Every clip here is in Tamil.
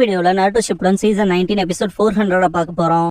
வீடியோல நாருட்டோ ஷிப்புடன் சீசன் 19 எபிசோட் 400 பார்க்க போறோம்.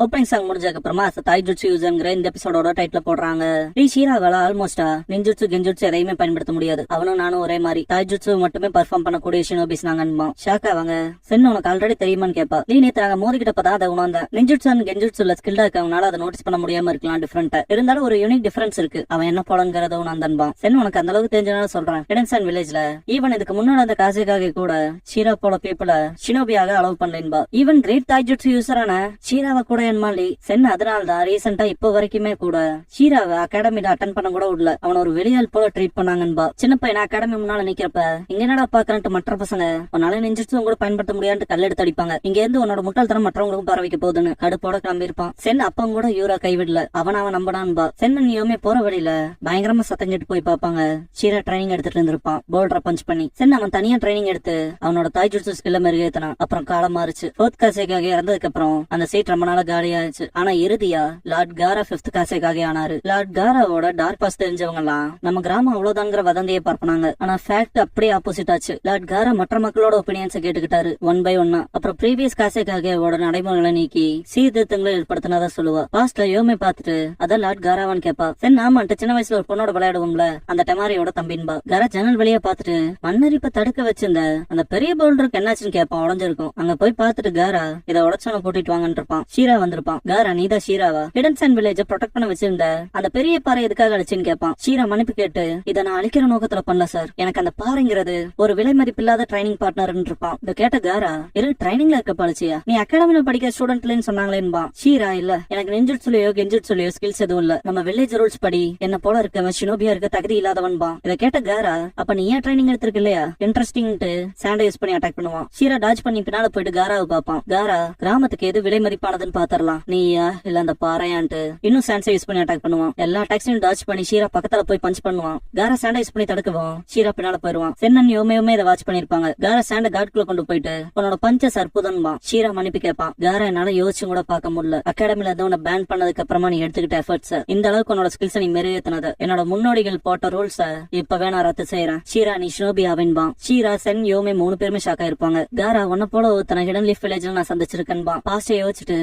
ஓப்பனிங் சாங் முடிஞ்சதுக்கு அப்புறமா தாய்ஜுட்சு யூசர்ங்கிற இந்த எபிசோடோட டைட்டில் போடுறாங்க. ஷீராவால ஆல்மோஸ்டா நிஞ்சுட்சு கெஞ்சுட்சு எதையுமே பயன்படுத்த முடியாது. அவனும் நானும் ஒரே மாதிரி தாய்ஜுட்சு மட்டுமே பர்ஃபார்ம் பண்ணக்கூடிய ஷினோபிஸ் நாங்க ஷாக் ஆவாங்க. சென் உனக்கு ஆல்ரெடி தெரியுமான்னு கேப்பா. நீ நேத்து நாங்க மோதிக்கிட்டப்பதான் அதை உணர்ந்த நிஞ்சுட்சு அண்ட் கெஞ்சுட்சுல ஸ்கில்டா இருக்கவனால அதை நோட்டீஸ் பண்ண முடியாம இருக்கலாம். டிஃபரெண்டா இருந்தாலும் ஒரு யூனிக் டிஃபரன்ஸ் இருக்கு. அவன் என்ன போலங்கிறத உணர்ந்தன்பா. சென் உனக்கு அந்த அளவுக்கு தெரிஞ்சனால சொல்றேன். இடன்சன் வில்லேஜ்ல ஈவன் இதுக்கு முன்னாடி அந்த காசேக்காக கூட ஷீரா போல பீப்புள ஷினோபியாக அலோவ் பண்ணலேன்பா. ஈவன் கிரேட் தாய்ஜுட்சு யூசரான ஷீராவை கூட என்மாலி சென் அதனால்தான் ரீசெண்டா இப்ப வரைக்குமே கூட ஷீராவை அகாடமில அட்டன் பண்ண கூட விடல. அவன ஒரு வெளியால் போல ட்ரீட் பண்ணாங்கன்பா. சின்ன பையன் அகாடமி முன்னால நிக்கிறப்ப இங்க என்னடா பாக்குறேன்ட்டு மற்ற பசங்க உன்னால நெஞ்சிட்டு கூட பயன்படுத்த முடியாதுன்னு கல்லெடுத்து அடிப்பாங்க. இங்க இருந்து உன்னோட முட்டாள்தனம் மற்றவங்களுக்கும் பரவிக்க போகுதுன்னு கடுப்போட கிளம்பி இருப்பான். சென் அப்பம் கூட யூரா கைவிடல. அவன் நம்படான்பா. சென் நீயுமே போற வழியில பயங்கரமா சத்தங்கிட்டு போய் பாப்பாங்க. ஷீரா ட்ரைனிங் எடுத்துட்டு இருந்திருப்பான் போல்டரை பஞ்ச் பண்ணி. சென் அவன் தனியா ட்ரைனிங் எடுத்து அவனோட தாய்ஜுட்சு ஸ்கில்ல மெருகேத்தனான். அப்புறம் காலம் மாறுச்சு. ஃபோர்த் காசேக்காக இறந்ததுக்கு அப்புறம் அந்த சீட் ரொம்ப நாள காலியாச்சு. ஆனா இறுதியா லார்ட் காரா 5th காசேக்காக ஆனாரு. லார்ட் காராவோட டார்க் பாஸ் தெரிஞ்சவங்க எல்லாம் நம்ம கிராமம் அவ்வளவுதாங்கிற வதந்தியை பார்ப்பனாங்க. ஆனா ஃபேக்ட் அப்படியே ஆப்போசிட் ஆச்சு. லார்ட் காரா மற்ற மக்களோட ஒப்பீனியன்ஸ் கேட்டுக்கிட்டாரு ஒன் பை ஒன்னா. அப்புறம் ப்ரீவியஸ் காசேக்காக நடைமுறைகளை நீக்கி சீர்திருத்தங்களை ஏற்படுத்தினதா சொல்லுவா. பாஸ்ட்ல யோமே பாத்துட்டு அதான் லார்ட் காராவான்னு கேப்பா. சென் ஆமான்ட்டு சின்ன வயசுல ஒரு பொண்ணோட விளையாடுவோம்ல அந்த டெமாரியோட தம்பின்பா. காரா ஜன்னல் வழியா பாத்துட்டு மண்ணரிப்ப தடுக்க வச்சிருந்த அந்த பெரிய பவுல்டருக்கு என்னாச்சுன்னு கேப்பான். உடஞ்சிருக்கும். அங்க போய் பாத்துட்டு காரா இதை உடச்சவன கூட்டிட்டு வாங்கன்னு இருப்பான். ஷீரா வந்திருப்பான். காரா நீதான் ஷீராவா? ஹிடன்சன் வில்லேஜ் ப்ரொடெக்ட் பண்ண வச்சிருந்த அந்த பெரிய பாறை எதுக்காக அழிச்சுன்னு கேப்பான். ஷீரா மன்னிப்பு கேட்டு இதை நான் அழிக்கிற நோக்கத்துல பண்ணல சார். எனக்கு அந்த பாறைங்கிறது ஒரு விலை மதிப்பில்லாத ட்ரைனிங் பார்ட்னர் இருப்பான். இதை கேட்ட காரா இல்ல ட்ரைனிங்ல இருக்க பழிச்சியா? நீ அகாடமில படிக்கிற ஸ்டூடெண்ட்லன்னு சொன்னாங்களேன்பா. ஷீரா இல்ல எனக்கு நெஞ்சுட்சுலையோ கெஞ்சுட்சுலையோ ஸ்கில்ஸ் எதுவும் இல்ல. நம்ம வில்லேஜ் ரூல்ஸ் படி என்ன போல இருக்கவன் ஷினோபியா இருக்க தகுதி இல்லாதவன்பா. இதை கேட்ட காரா அப்ப நீ ஏன் ட்ரைனிங் எடுத்திருக்க இல்லையா இன்ட்ரெஸ்டிங்ட்டு சாண்டை யூஸ் பண்ணி அட்டாக் பண்ணுவான். ஷீரா டாஜ் பண்ணி பின்னால போயிட்டு காராவை பாப்பான். காரா கிராமத்துக்கு எது விலை மதிப்பானதுன்னு பாத்தரலாம். நீயா இல்ல அந்த பாறையான்ட்டு இன்னும் சாண்டை யூஸ் பண்ணி அட்டாக் பண்ணுவான். எல்லா அட்டாக்ஸையும் டாஜ் பண்ணி ஷீரா பக்கத்துல போய் பஞ்ச் பண்ணுவான். காரா சாண்டை யூஸ் பண்ணி தடுக்குவோம். ஷீரா பின்னால போயிருவான். சென்னன் யோமே இதை வாட்ச் பண்ணிருப்பாங்க. காரா சாண்டை காட்குள்ள கொண்டு போயிட்டு உன்னோட பஞ்சஸ் அற்புதம்பா. ஷீரா மன்னிப்பு கேட்பான். காரா என்னால யோசிச்சு கூட பார்க்க முடியல. அகாடமில உன்னை பேன் பண்ணதுக்கு அப்புறமா நீ எடுத்துக்கிட்ட எஃபர்ட்ஸ் இந்த அளவுக்கு உன்னோட ஸ்கில்ஸ் நீ மெருகேத்தினது என்னோட முன்னோடிகள் போட்ட ரூல்ஸ் இப்பவே நான் ரத்து செய்யறேன். ஷீரா நீ ஷினோபி ஆவேன்பா. ஷீரா சென் யோமே 3 பேருமே ஷாக்கா இருப்பாங்க. காரா உன்ன போல ஒருத்தன ஹிடன் லீஃப் வில்லேஜ்ல நான் சந்திச்சிருக்கேன்பா. பாஸ்ட யோசிச்சுட்டு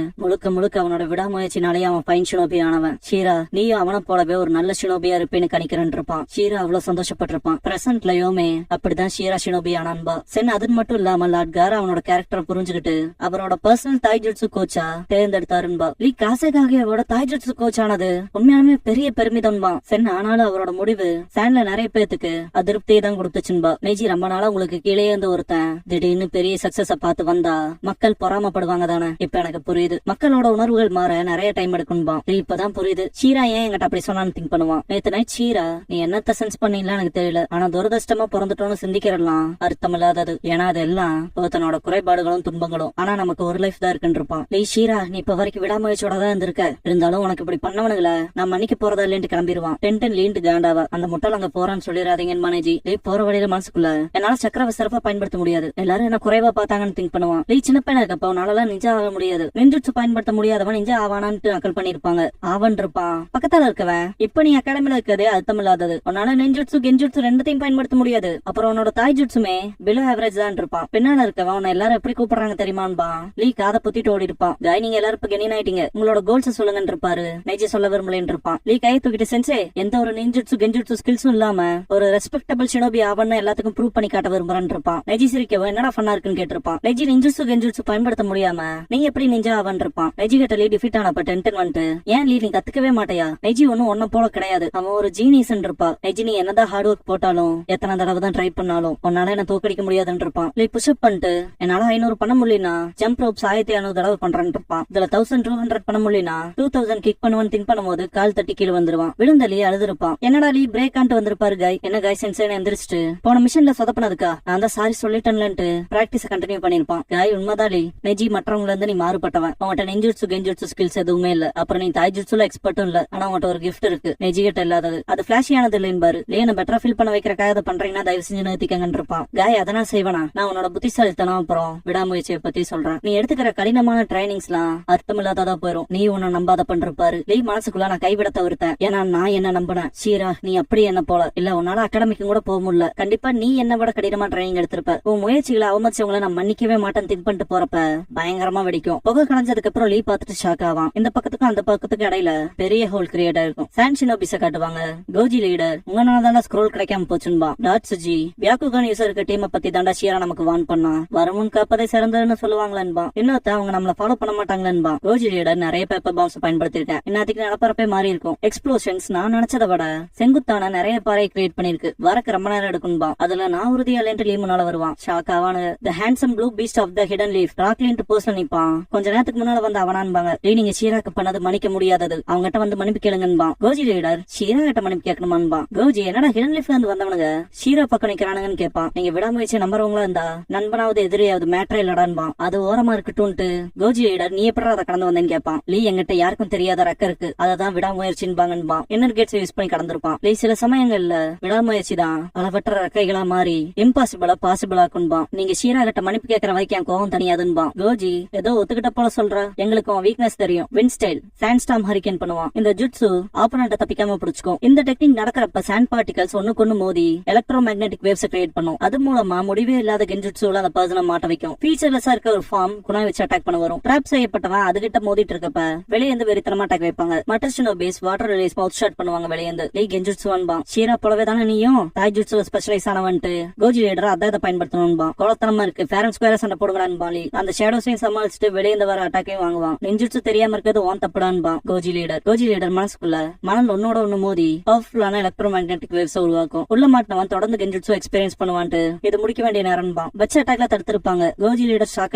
முழுக்க அவனோட விடாமுயற்சினாலேயே அவன் ஃபைன் ஷினோபி ஆனவன். ஷீரா நீயும் அவனை போலவே ஒரு நல்ல ஷினோபியா இருப்பேன்னு கணிக்கிறேன் இருப்பான். ஷீரா அவ்வளவு சந்தோஷப்பட்டிருப்பான். பிரசன்ட்ல யோமே அப்படிதான் ஷீரா ஷினோபி ஆனான்பா. சென் அது மட்டும் இல்லாம லார்ட் காரா அவனோட கேரக்டர் புரிஞ்சுக்கிட்டு அவரோட பர்சனல் தாய்ஜுட்சு கோச்சா தேர்ந்தெடுத்தாருன்பா. லீ காசேகாகவோட தாய்ஜுட்சு கோச் ஆனது உண்மையாலுமே பெரிய பெருமிதம்பா. சென் ஆனாலும் அவரோட முடிவு சாண்ட்ல நிறைய பேத்துக்கு அதிருப்தியை தான் கொடுத்துச்சுன்பா. மேஜி ரொம்ப நாளா உங்களுக்கு கீழே இருந்து ஒருத்தன் திடீர்னு பெரிய சக்சஸ பார்த்து வந்தா மக்கள் பொறாமப்படுவாங்க தானே. இப்ப எனக்கு புரியுது. மக்களோட உணர்வுகள் மாற நிறைய டைம் எடுக்கும்பா. இப்பதான் புரியுது ஷீரா ஏன் என்கிட்ட அப்படி சொன்னான்னு திங்க் பண்ணுவான். நேத்து நைட் ஷீரா நீ என்னத்த சென்ஸ் பண்ணீங்களா எனக்கு தெரியல. ஆனா துரதிருஷ்டமா பிறந்துட்டோம்னு சிந்திக்கிறலாம் அர்த்தம் இல்லாதது. ஏன்னா அதெல்லாம் ஒருத்தனோட குறைபாடுகளும் துன்பங்களும். ஆனா நமக்கு ஒரு லைஃப் தான் இருக்குன்னு இருப்பான். நீ ஷீரா நீ இப்ப வரைக்கும் விடாமுயற்சியோட தான் இருந்திருக்க. இருந்தாலும் உனக்கு இப்படி பண்ணவனுங்கள நான் மன்னிக்க போறதா இல்லைன்னு கிளம்பிடுவான். டென்டன் லீண்டு காண்டாவா அந்த முட்டாள் அங்க போறான்னு சொல்லிடாதீங்க மனேஜி. போற வழியில மனசுக்குள்ள என்னால சக்கரவை சிறப்பா பயன்படுத்த முடியாது. எல்லாரும் என்ன குறைவா பார்த்தாங்கன்னு திங்க் பண்ணுவான். நீ சின்ன பையனா இருக்கப்ப உன்னால நிஜா ஆக முடியாது. நெஞ்சுட்சு பயன்படுத்த முடியாதவன் நிஜா ஆவானான்ட்டு நக்கல் பண்ணிருப்பாங்க. ஆவன் இருப்பான் பக்கத்தால இருக்கவன். இப்ப நீ அகாடமில இருக்கதே அர்த்தம் இல்லாதது. உன்னால நெஞ்சுட்சு கெஞ்சுட்சு ரெண்டுத்தையும் பயன்படுத்த முடியாது. அப்புறம் உன்னோட தாய்ஜுட்சுமே பிலோ ஆவரேஜ் தான் இருப்பான். பின்னால இருக்கவன் உன்னை எல்லாரும் எப்படி கூப்பிடுறாங்க தெரியுமான்பா. லீ காதை புத்திட்டு ஓடி இருப்பான். காய் நீங்க எல்லாரும் இப்ப கெனின் ஆயிட்டீங்க. உங்களோட கோல்ஸ் சொல்லுங்கன்னு இருப்பாரு. நெஜி சொல்ல விரும்பலன்னு இருப்பான். லீ கையை தூக்கிட்டு சென்சே எந்த ஒரு நெஞ்சுட்சு கெஞ்சுட்சு ஸ்கில்ஸும் இல்லாம ஒரு ரெஸ்பெக்டபிள் ஷினோபி ஆவன்னு எல்லாத்துக்கும் ப்ரூவ் பண்ணி காட்ட விரும்புறேன்னு இருப்பான். நெஜி சிரிக்கவோ என்னடா ஃபன்னா இருக்குன்னு கேட்டிருப்பான். நெஜி நெஞ்சுட்சு கெஞ்சுட்சு பயன்படுத்த முடியாம நீ எப்படி நெஞ்சா ஆவன் இருப்பான். நெஜி கிட்ட லீ டிஃபீட் ஆனப்ப டென்டன் வந்துட்டு ஏன் லீ நீ கத்துக்கவே மாட்டையா? நெஜி ஒன்னும் ஒன்ன போல கிடையாது. அவன் ஒரு ஜீனியஸ் இருப்பா. நெஜி நீ என்னதான் ஹார்ட் ஒர்க் போட்டாலும் எத்தனை தடவை தான் ட்ரை பண்ணாலும் உன்னால என்ன தோக்கடிக்க முடியாதுன்னு இருப்பான். லீ புஷ்அப் பண்ணிட்டு என்னால 500 பண்ண முடியலனா ஜம்ப் ரோப்ஸ் 1500 தடவை பண்றேன்னு இருப்பான். இதுல 1200 பண்ண முடியலனா 2000 கிக் பண்ணுவான்னு திங்க் பண்ணும்போது கால் தட்டி கீழே வந்துருவான். விழுந்த லீ அழுதுருப்பான். என்னடா லீ பிரேக் ஆன்ட்டு வந்திருப்பாரு. காய் என்ன காய் சென்சேன்னு எந்திரிச்சிட்டு போன மிஷன்ல சொதப்பினதுக்கா நான் தான் சாரி சொல்லிட்டேன்லன்ட்டு பிராக்டிஸ் கண்டினியூ பண்ணிருப்பான். காய் உண்மைதான் லீ நெஜி மற்றவங்கள இருந்து நீ மாறுபட்டவன். அவன்கிட்ட கெஞ்சுட்சு ஸ்கில்ஸ் எதுவுமே இல்ல. அப்புறம் நீ தாய்ஜுட்சுல எக்ஸ்பர்ட்டும் இல்ல. ஆனா உன்கிட்ட ஒரு கிஃப்ட் இருக்கு, நெஜி கிட்ட இல்லாதது. அது பிளாஷியானது இல்லைன்னு லேன பெட்டரா ஃபீல் பண்ண வைக்கிறக்காக அதை பண்றீங்கன்னா தயவு செஞ்சு நிறுத்திக்கங்கன்னு இருப்பான். காய் அதெல்லாம் செய்வனா? நான் உன்னோட புத்திசாலித்தனம் அப்புறம் விடாமுயற்சியை பத்தி சொல்றேன். நீ எடுத்துக்கிற கடினமான ட்ரைனிங்ஸ் எல்லாம் அர்த்தம் இல்லாததா போயிரும். நீ உன்னை நம்பாத பண்றப்பாரு. லீ மனசுக்குள்ள நான் கைவிட தவிர்த்தேன். ஏன்னா நான் என்ன நம்பினேன். ஷீரா நீ அப்படி என்ன போல இல்ல, உன்னால அகாடமிக்கும் கூட போக முடியல. கண்டிப்பா நீ என்ன விட கடினமா ட்ரைனிங் எடுத்திருப்ப. உன் முயற்சிகளை அவமதிச்சவங்களை நான் மன்னிக்கவே மாட்டேன் திங்க் பண்ணிட்டு போறப்ப பயங்கரமா வெடிக்கும். புகை கலைஞ்சதுக்கு அப்புறம் லீ பார்த்துட்டு ஷாக் ஆவான். இந்த பக்கத்துக்கும் அந்த பக்கத்துக்கு இடையில பெரிய ஹோல் கிரியேட் ஆயிருக்கும். சான் ஷினோபிஸ காட்டுவாங்க. கோஜி லீடர் உங்களால ஸ்க்ரோல் கிடைக்காம போச்சுன்பா. டாட்சுஜி வியாக்குகான் யூசருக்கு டீமை பத்தி தாண்டா ஷீரா நமக்கு வான் பண்ணா. வரமுன் காப்பதை சிறந்ததுன்னு சொல்லுவாங்களேன்பா. இன்னொருத்த அவங்க நம்மள ஃபாலோ பண்ண மாட்டாங்களேன்பா. கோஜி லீடர் நிறைய பேப்பர் பாம்ஸ் பயன்படுத்திருக்கேன். இன்னத்துக்கு நடப்பறப்பே மாறி இருக்கும். எக்ஸ்ப்ளோஷன்ஸ் நான் நினைச்சதை விட செங்குத்தான நிறைய பாறை கிரியேட் பண்ணிருக்கு. வரக்கு ரொம்ப நேரம் எடுக்கும்பா. அதுல நான் உறுதியா இல்லைன்ட்டு லீ முன்னால வருவான். ஷாக் ஆவானு. The handsome blue beast of the hidden leaf ராக்லின்ட்டு போஸ்ட்ல நிப்பான். கொஞ்ச நேரத்துக்கு முன்னால வந்து அவனான்பாங்க. நீங்க ஷீராக்கு பண்ணது மன்னிக்க முடியாதது. அவங்ககிட்ட வந்து மன்னிப்பு கேளுங்கன்பா. கோஜி லீடர் ஷீரா கிட்ட மன்னிப்பு கேட்கணுமான்பா. கோஜி என்னடா ஹிடன் லீஃப்ல இருந்து வந்தவனுங்க ஷீரா பக்கம் நிக்கிறானுங்கன்னு கேட்பான். நீங்க விடாமுயற்சி நம்புறவங்களா இருந்தா நண்பனாவது எதிரியாவது மேட்டர் இல்லடான்பா. அது ஓரமா இருக்கட்டும்ட்டு கோஜி லீடர் நீ எப்படி அதை கடந்து வந்தேன்னு கேட்பான். லீ எங்கிட்ட யாருக்கும் தெரியாத ரக்க இருக்கு, அததான் விடாமுயற்சின்பாங்கன்பா. இன்னர் கேட்ஸ் யூஸ் பண்ணி கடந்திருப்பான். லீ சில சமயங்கள்ல விடாமுயற்சி தான் பலவற்ற ரக்கைகளா மாறி இம்பாசிபிளா பாசிபிள் ஆக்குன்பா. நீங்க ஷீரா கிட்ட மன்னிப்பு கேட்கற வரைக்கும் என் கோவம் தனியாதுன்பா. கோஜி ஏதோ ஒத்துக்கிட்ட போல சொல்ற. எங்களுக்கு வீக்னஸ் தெரியும். வின் ஸ்டைல் சாண்ட்ஸ்டார்ம் ஹரிகேன் பண்ணுவான். இந்த ஜுட்சு ஆப்போனன்ட்ட தப்பிக்காம பிடிச்சுக்கும். இந்த டெக்னிக் நடக்கிறப்ப சாண்ட் பார்ட்டிகல்ஸ் ஒண்ணுக்கு மோதி எலக்ட்ரோ மேக்னெட்டிக் வேவ்ஸ் கிரியேட் பண்ணும். அது மூலமா முடிவே இல்லாத கென்ஜுட்சுல அந்த பர்சனை மாட்ட வைக்கும். ஃபீச்சர்லெஸ்ஸா இருக்க ஒரு ஃபார்ம் குணாய் வச்சு அட்டாக் பண்ண வரும். ட்ராப் செய்யப்பட்டவன் அதுகிட்ட மோதிட்டு இருக்கப்ப வெளியே இருந்து வெறித்தனமா அட்டாக் வைப்பாங்க. மட்டர்ஷினோபிஸ் வாட்டர் ரிலீஸ் மவுத் ஷாட் பண்ணுவாங்க வெளியே இருந்து. லீ கென்ஜுட்சுவான்பா. ஷீரா போலவே தானே நீயும் தாய்ஜுட்சுல ஸ்பெஷலைஸ் ஆனவன்ட்டு கோஜி லீடர் அதை பயன்படுத்தணும்பா. கொலத்தனமா இருக்கு ஃபேரன் ஸ்கொயர் சண்டை போடுங்கடான்பா. லீ அந்த ஷேடோஸையும் சமாளிச்சுட்டு வெளியே இருந்து வர அட்டாக்கையும் வாங்குவான். நெஞ்சுட்சு தெரியாம இருக்கிறது ஓன் தப்புடான்பா. கோஜி லீடர் மனசுக்குள்ள மணல் ஒன்னோட ஒண்ணு மோதி பவர்ஃபுல்லான எலக்ட்ரோ மேக்னெட்டிக் வேவ்ஸ் உருவாக்கும். உள்ள மாட்டவன் தொடர்ந்து கென்ஜுட்சு எக்ஸ்பீரியன்ஸ் பண்ணுவான்ட்டு இது முடிக்க வேண்டிய நேரம்பா. வச்ச அட்டாக்ல தடுத்திருப்பாங்க. கோஜி லீடர் ஷாக்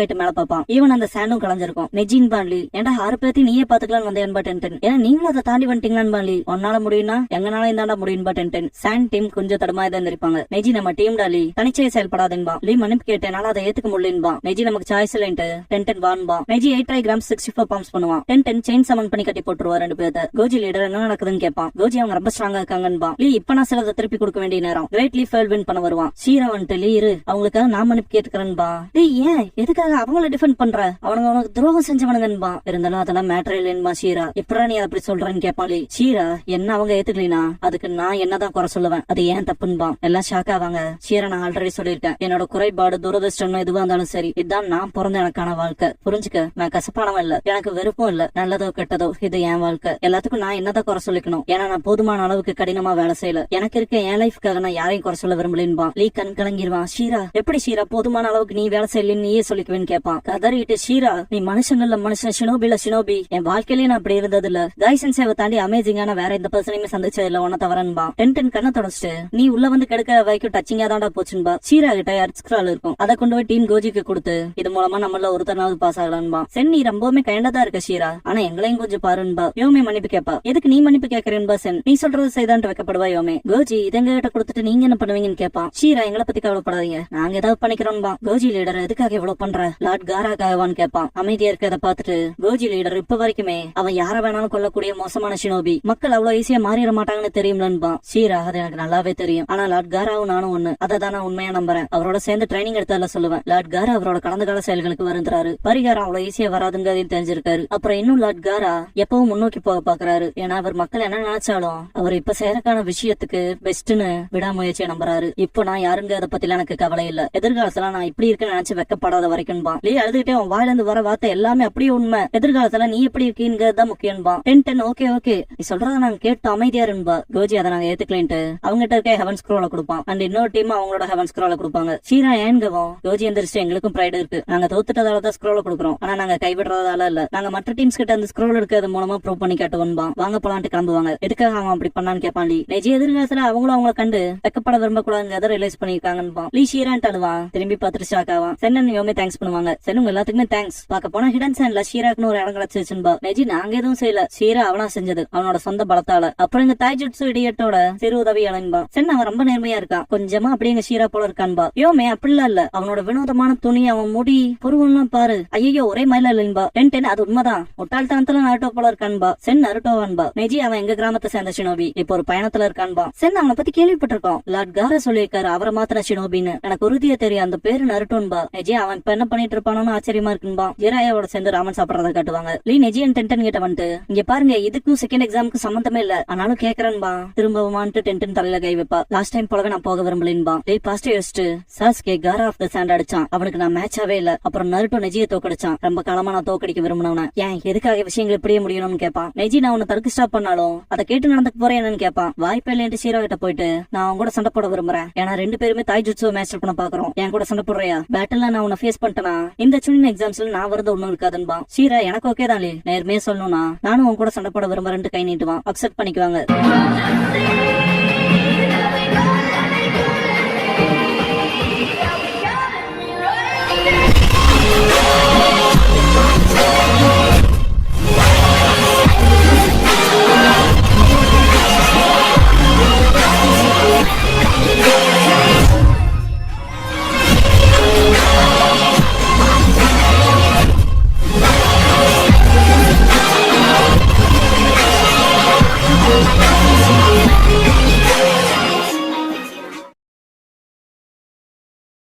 ஆயிட்டு மேல பாப்பான். ஈவன் அந்த சாண்டும் கலஞ்சிருக்கும். நெஜின் பான்லி ஏன்டா 6 பேர்த்தி நீயே பாத்துக்கலாம் வந்தேன்பா. டென்டன் ஏன்னா நீங்களும் அதை தாண்டி வந்துட்டீங்களான்னு பான்லி. உன்னால முடியும்னா எங்கனால இந்தாண்டா முடியும்பா. டென்டன் சாண்ட் டீம் கொஞ்சம் தடமாய் தான் இருப்பாங்க. நெஜி நம்ம டீம் டாலி தனிச்சையை செயல்படாதுன்பா. லீ மன்னிப்பு கேட்டேனால அதை ஏத்துக்க முடியலன்பா. நெஜி நமக்கு சாய்ஸ் இல்லைன்ட்டு டென்டன் வான்பா. நெஜி 8 கிராம் 64 பம்ப்ஸ் பண்ணுவான். டென்டன் செயின் சமன் பண்ணி கட்டி போட்டுருவா 2 பேர்த்த. கோஜி லீடர் என்ன நடக்குதுன்னு கேட்பான். கோஜி அவங்க ரொம்ப ஸ்ட்ராங்கா இருக்காங்கன்பா. லீ இப்ப நான் சிலதை திருப்பி கொடுக்க வேண்டிய நேரம். கிரேட் லீ ஃபெயில் வின் பண்ண வருவான். ஷீரா வந்துட்டு லீ இரு அவங்களுக்காக நான் மன்னிப்பு கேட்டுக்கிறேன்பா. லீ ஏன் எதுக்காக அவங்கள டிஃபெண்ட் பண்ற? அவனுங்க உனக்கு துரோகம் செஞ்சவனுங்கன்பா. இருந்தாலும் அதெல்லாம் மேட்டர் இல்லைன்பா. ஷீரா எப்படா நீ அப்படி சொல்றேன்னு கேட்பான். லீ ஷீரா என்ன அவங்க ஏத்துக்கலினா அதுக்கு நான் என்னதான் குறை சொல்லுவேன், அது ஏன் தப்புன்பா. எல்லாம் ஷாக் ஆவாங்க. ஷீரா நான் ஆல்ரெடி சொல்லிருக்கேன், என்னோட குறைபாடு துரதிருஷ்டம் எதுவா இருந்தாலும் சரி இதுதான் நான் பிறந்த எனக்கான வாழ்க்கை. புரிஞ்சுக்க, நான் கசப்பானவன் இல்ல, எனக்கு வெறுப்பும் இல்ல. நல்லதோ கெட்டதோ இது என் வாழ்க்கை. எல்லாத்துக்கும் நான் என்னதான் குறை சொல்லிக்கணும். ஏன்னா நான் போதுமான அளவுக்கு கடினமா வேலை செய்யல. எனக்கு இருக்க என் லைஃப்காக நான் யாரையும் குறை சொல்ல விரும்பலன்பா. லீ கண் கலங்கிருவான். ஷீரா எப்படி ஷீரா போதுமான அளவுக்கு நீ வேலை செய்யலன்னு நீயே சொல்லிக்குவேன்னு கேட்பான். கதறிட்டு ஷீரா நீ மனுஷங்கள்ல மனுஷன், ஷினோபில ஷினோபி. என் வாழ்க்கையிலேயே நான் அப்படி இருந்தது இல்ல. கைசன் சேவை தாண்டி அமேசிங்கான வேற எந்த பர்சனையுமே சந்திச்சது இல்ல உன தவறன்பா. டென்டன் கண்ணை தொடச்சிட்டு நீ உள்ள வந்து கெடுக்க வரைக்கும் டச்சிங்கா தாண்டா போச்சுன்பா. ஷீரா கிட்ட அர்ஸ்கிரால் இருக்கும். அதை கொண்டு போய் டீம் கோஜிக்கு கொடுத்து இது மூலமா நம்மள ஒருத்தனாவது பாஸ் ஆகலான்பா. சென் நீ ரொம்பவுமே கைண்டதா இருக்க ஷீரா, ஆனா எங்களையும் கொஞ்சம் பாருன்பா. யோமே மன்னிப்பு கேப்பா. எதுக்கு நீ மன்னிப்பு கேட்கறேன்பா. சென் நீ சொல்றது செய்தான்ட்டு வைக்கப்படுவா. யோமே கோஜி இதங்க கிட்ட கொடுத்துட்டு நீங்க என்ன பண்ணுவீங்கன்னு கேட்பான். ஷீரா எங்களை பத்தி கவலைப்படாதீங்க, நாங்க ஏதாவது பண்ணிக்கிறோம்பா. கோஜி லீடர் எதுக்காக இவ்வளவு பண்ற? லார்ட் காராக்காவான்னு கேட்பான். அமைதியா இருக்கிறத பாத்துட்டு கோஜி லீடர் இப்ப வரைக்குமே அவன் யார வேணாலும் கொல்லக்கூடிய மோசமான ஷினோபி. மக்கள் அவ்வளவு ஈஸியா மாறிட மாட்டாங்கன்னு தெரியும்லன்பா. ஷீரா அது எனக்கு நல்லாவே தெரியும், ஆனா லார்ட் காராவும் நானும் ஒண்ணு, அதை நான் உண்மையா நம்புறேன். அவரோட சேர்ந்து ட்ரைனிங் எடுத்தால சொல்லுவேன். லார்ட் காரா அவரோட கடந்த கால செயல்களுக்கு வருந்துறாரு. பரிகாரம் அவ்வளவு ஈஸியா வராதுங்கிறதையும் தெரிஞ்சிருக்காரு. அப்புறம் இன்னும் லார்ட் காரா எப்பவும் முன்னோக்கி போக பாக்குறாரு. ஏன்னா அவர் மக்கள் என்ன நினைச்சாலும் அவர் இப்ப சேரக்கான விஷயத்துக்கு பெஸ்ட்னு விடாமுயற்சியை நம்புறாரு. இப்போ நான் யாருங்க அதை பத்தி எனக்கு கவலை இல்ல. எதிர்காலத்துல நான் இப்படி இருக்கேன்னு நினைச்சு வெக்கப்படாத வரைக்கும்பா. லீ அழுதுகிட்டே உன் வாயில இருந்து வர வார்த்தை எல்லாமே அப்படியே உண்மை. எதிர்காலத்துல நீ எப்படி இருக்கீங்கிறதுதான் முக்கியம்பா. டென்டன் ஓகே ஓகே நீ சொல்றத நாங்க கேட்டு அமைதியா இருன்பா. கோஜி அதை நாங்க ஏத்துக்கலன்ட்டு அவங்ககிட்ட இருக்க ஹெவன் ஸ்க்ரோல கொடுப்பான். அண்ட் இன்னொரு டீம் அவங்களோட ஹெவன் ஸ்க்ரோல கொடுப்பாங்க. ஷீரா ஏன்கவும் கோஜி எந்திரிச்சு எங்களுக்கும் பிரைட் இருக்கு, நாங்க தோத்துட்டதாலதான் ஸ்க்ரோல கொடுக்குறோம், ஆனா நாங்க கைவிடுறதால இல்ல. நாங்க மற்ற டீம்ஸ் கிட்ட அந்த ஸ்க்ரோல் எடுக்கிறது மூலமா ப்ரூவ் பண்ணி காட்டுவோம்பா. வாங்க போலான்ட்டு கிளம்புவாங்க. எதுக்காக அவன் அப்படி பண்ணான்னு கேட்பான். லீ நெஜி எதிர்காலத்துல அவங்களும் அவங்களை கண்டு வெக்கப்பட விரும்ப கூடாதுங்கிறத ரிலைஸ் பண்ணிருக்காங்கன்னு லீ ஷீரான்ட்டு அழுவான். திரும்பி பார்த்துட்டு ஷாக் ஆவான். சென்னன் யோமே தேங்க்ஸ் பண்ணுவாங்க. சென்னுங்க எல்லாத்துக்குமே தேங்க்ஸ். பார்க்க போனா ஹிடன் சேன்ல ஷீராக்குன்னு ஒரு இடம் கிடைச்சிருச்சுன்பா. நெஜி நாங்க எதுவும் செய்யல, ஷீரா அவனா செஞ்சது அவனோட சொந்த பலத்தால. அப்புறம் இந்த தாய்ஜுட்சு இடியட்டோட சிறு உதவி அலைன்பா. சென் அவன் ரொம்ப நேர்மையா இருக்கான், கொஞ்சமா அப்படியே எங்க ஷீரா போல இருக்கான்பா. யோமே அப்படிலாம் இல்ல, அவனோட வினோதமான துணி, அவன் முடி, புருவம்லாம் பாரு, ஐயோ ஒரே மயில இல்லைன்பா. டென்டென் அது உண்மைதான், முட்டாள்தனத்துல நருட்டோ போல இருக்கான்பா. சென் நருட்டோவான்பா. நெஜி அவன் எங்க கிராமத்தை சேர்ந்த ஷினோபி, இப்போ ஒரு பயணத்துல இருக்கான்பா. சென் அவனை பத்தி கேள்விப்பட்டிருக்கோம், லார்ட் கார சொல்லியிருக்காரு அவரை மாத்திர ஷினோபின்னு. எனக்கு உறுதியா தெரியும் அந்த பேரு நருட்டோன்பா. நெஜி அவன் இப்ப என்ன பண்ணிட்டு இருப்பானு ஆச்சரியமா இருக்குன்பா. ஜிராயாவோட சேர்ந்து ராமன் சாப்பிடறத காட்டுவாங்க. லீ நெஜி அண்ட் டென்டன் கிட்ட வந்துட்டு, இங்க பாருங்க இதுக்கும் செகண்ட் எக்ஸாமுக்கு சம்பந்தமே இல்ல, ஆனாலும் கேக்குறேன்பா. திரும்பவுமான்ட்டு டென்டன் தலையில கை வைப்பா. லாஸ்ட் டைம் போலவே நான் போக விரும்பலன்பா. டேய் பாஸ்ட் யோசிச்சு சாஸ்கே காரா ஆஃப் த சாண்ட் அடிச்சான், அவனுக்கு நான் மேட்சாவே இல்ல. அப்புறம் நருட்டோ நெஜியை தோக்கடிச்சான், ரொம்ப காலமா நான் தோக்கடிக்க விரும்பினவன. ஏன் எதுக்காக விஷயங்கள் இப்படியே முடியணும்னு கேட்பான். நெஜி நான் உன்னை தடுக்க ஸ்டாப் பண்ணாலும் அதை கேட்டு நடந்துக்க போறேன் என்னன்னு கேட்பான். வாய்ப்பே இல்லைன்ட்டு ஷீரோ கிட்ட போயிட்டு, நான் அவங்க கூட சண்டை போட விரும்புறேன், ஏன்னா 2 பேருமே தாய் ஜுட்ஸுவை மேஸ்டர் பண்ண பாக்குறோம், என் கூட சண்டை போடுறியா? பேட்டில்ல நான் உன்னை ஃபேஸ் பண்ணிட்டேனா இந்த சுனின் எக்ஸாம்ஸ்ல நான் வரது ஒண்ணும் இருக்காதுன்பா. ஷீரா எனக்கு ஓகே தான், நேர்மையா சொல்லணும்னா நானும் உன் கூட சண்டை போட விரும்புறேன்ட்டு கை நீட்டுவான். அக்செப்ட் பண்ணிக்குவாங்க.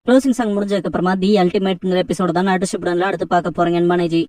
க்ளோசிங் சாங் முடிஞ்சதுக்கு அப்புறமா தி அல்டிமேட்ங்கிற எபிசோட தான் நட்டு ஷிப்டன்ல அடுத்து பார்க்க போறீங்க. மனேஜி